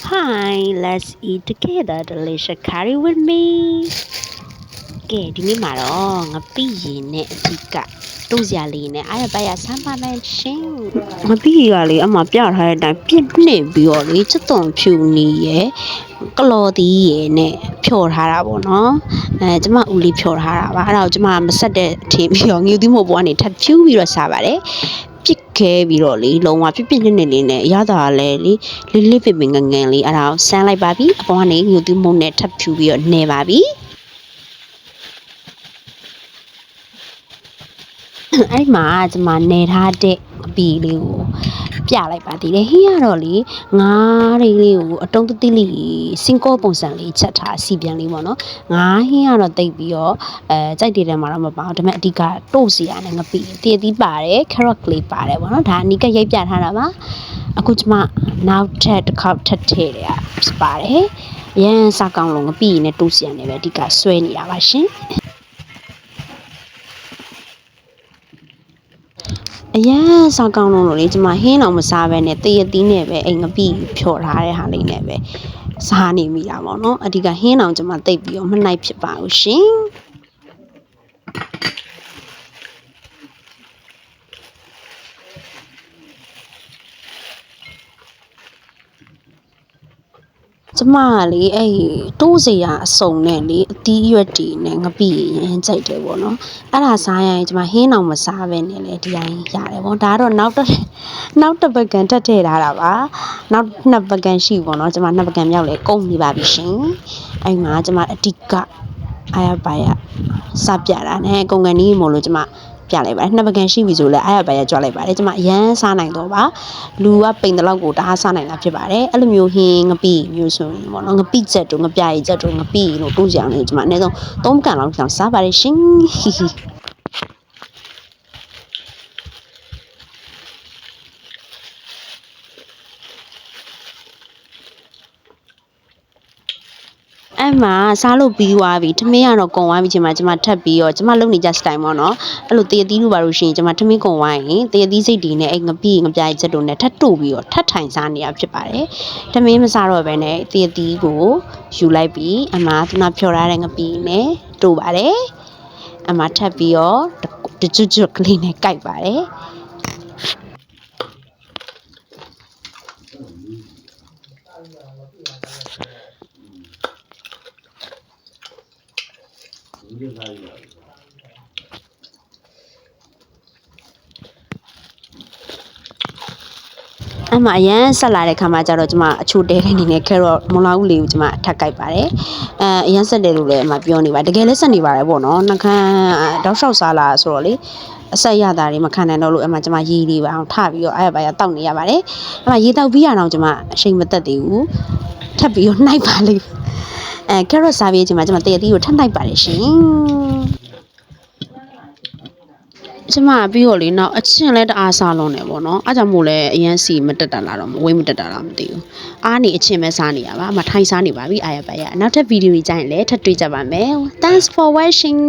Hi, let's eat together delicious curry with me. ကဲဒီနေ့မှာတော့ငပိရင်နဲ့အဓိကတိုးစရာလေးနဲ့အားရပါရဆမ်းပါမယ်ရှင်ငပိရကလေအမှပြထားတဲ့အတိုင်းပြစ်နှစ်ပြီးတော့လေချက်သွန်ဖြူနေရယ်ကလော်သီးရယ်နဲ့ဖြော်ထားတာပေါ့နော်ကျမဦးလေးဖြော်ထားတာပါအဲ့ဒါကိုကျမမဆက်တဲ့အထင်ပြီးတော့ငြူသီးမို့ပေါ်ကနေထပ်ဖြူပြီးတော့စားပါတယ်ပြစ်ခဲပြီးတော့လေလုံးဝပြစ်နှစ်လေးနဲ့ရတာလဲလေလေးပင်ငငယ်လေးအဲ့ဒါကိုဆန်းလိုက်ပါပြီအပေါ်ကနေငြူသီးမို့နဲ့ထပ်ဖြူပြီးတော့နေပါပြီအဲ့မှာကျမနေထားတဲ့အပီလေးကိုပြလိုက်ပါသေးတယ်ဟင်းရတော့လေငါးလေးကိုအတုံးတိလေးစင်ကောပုံစံလေးချက်ထားစီပြန်လေးပေါ့နော်ငါးဟင်းရတော့တိတ်ပြီးတော့ကြိုက်တဲ့မှာတော့မပါဘူးဒါပေမဲ့အဓိကတို့စီရနဲ့ငပိတည့်သီးပါတယ်ခရက်လေးပါတယ်ပေါ့နော်ဒါအနီးကရိုက်ပြထားတာပါအခုကျမနောက်ထပ်တစ်ခေါက်ထပ်ထည့်ရပါတယ်ရန်စားကောင်းလို့ငပိနဲ့တို့စီရနဲ့ပဲအဓိကဆွဲနေရပါရှင်အရန်စားကောင်းလို့လေကျမဟင်းအောင်မစားဘဲနဲ့တရသီးနဲ့ပဲအိမ်ငပိဖြော်ထားတဲ့ဟာလေးနဲ့ပဲစားနေမိတာပေါ့နော်အဓိကဟင်းအောင်ကျမတိတ်ပြီးတော့မနိုင်ဖြစ်ပါဘူးရှင်ကျမကလေအဲ့တိုးစရာအစုံနဲ့လေအသီးရွက်တွေနဲ့ငပိရင်ကြိုက်တယ်ပေါ့နော်အဲ့ဒါစားရင်ကျမဟင်းအောင်မစားပဲနဲ့လေဒီတိုင်းရတယ်ပေါ့ဒါကတော့နောက်တစ်ပကံတက်ထည့်ထားတာပါနောက်နှစ်ပကံရှိပေါ့နော်ကျမနှစ်ပကံမြောက်လေကုန်နေပါပြီရှင်အဲ့မှာကျမအဓိကအားရပါရစပြတာနဲ့ကုန်ကန်ကြီးမို့လို့ကျမပြလိုက်ပါတယ်နှစ်ပကံရှိပြီဆိုလဲအားရပါရကြွလိုက်ပါတယ်ကျမအရန်စားနိုင်တော့ပါလူကပိန်တလောက်ကိုတအားစားနိုင်တာဖြစ်ပါတယ်အဲ့လိုမျိုးဟင်းငပိမျိုးဆိုရင်ပေါ့နော်ငပိချက်တို့ငပြရည်ချက်တို့ငပိလို့တိုးကြအောင်လေကျမအနည်းဆုံး3ကန်လောက်တောင်စားပါတယ်ရှင်အဲ့မှာစားလို့ပြီးသွားပြီထမင်းကတော့ကုန်သွားပြီချိန်မှာကျမထပ်ပြီးတော့ကျမလုံနေကြစတိုင်ပေါ့နော်အဲ့လိုတရသီးလို့ပါလို့ရှိရင်ကျမထမင်းကုန်သွားရင်တရသီးစိတ်တွေနဲ့အဲ့ငပိငပြားချက်တို့နဲ့ထပ်တို့ပြီးတော့ထပ်ထိုင်စားနေရဖြစ်ပါတယ်ထမင်းမစားတော့ဘဲနဲ့တရသီးကိုယူလိုက်ပြီးအမှသူနာဖြော်ထားတဲ့ငပိနဲ့တို့ပါတယ်အမှထပ်ပြီးတော့ကျွတ်ကလေးနဲ့ကြိုက်ပါတယ်အမှအရန်ဆက်လာတဲ့ခါမှာကျတော့ကျမအချိုတဲတဲ့အနေနဲ့ carrot မလာဘူးလေးကိုကျမထပ်ကြိုက်ပါတယ်အရန်ဆက်တယ်လို့လည်းအမှပြောနေပါတကယ်လည်းဆက်နေပါတယ်ပေါ့နော်နှခမ်းတောက်လျှောက်စားလာဆိုတော့လေအဆက်ရတာတွေမခံနိုင်တော့လို့အမှကျမရေးလေးပါအောင်ထပြီးတော့အဲ့ပါရတောက်နေရပါတယ်အမှရေးတောက်ပြီးရအောင်ကျမအချိန်မသက်သေးဘူးထပ်ပြီးတော့နှိုက်ပါလိမ့်carrot စားပြီးချိန်မှာကျမတရသီးကိုထပ်နှိုက်ပါတယ်ရှင်ကျမပြီးတော့လေနောက်အချင်းလဲတအားစားလုံးနေပေါ့နော်အားကြောင့်မို့လဲအရန်စီမတက်တာလားတော့ဝိတ်မတက်တာလားမသိဘူးအားနေအချင်းပဲစားနေရပါအမထိုင်စားနေပါပြီအားရပါရနောက်ထပ်ဗီဒီယိုကြီးကြရင်လည်းထပ်တွေ့ကြပါမယ် Thanks for watching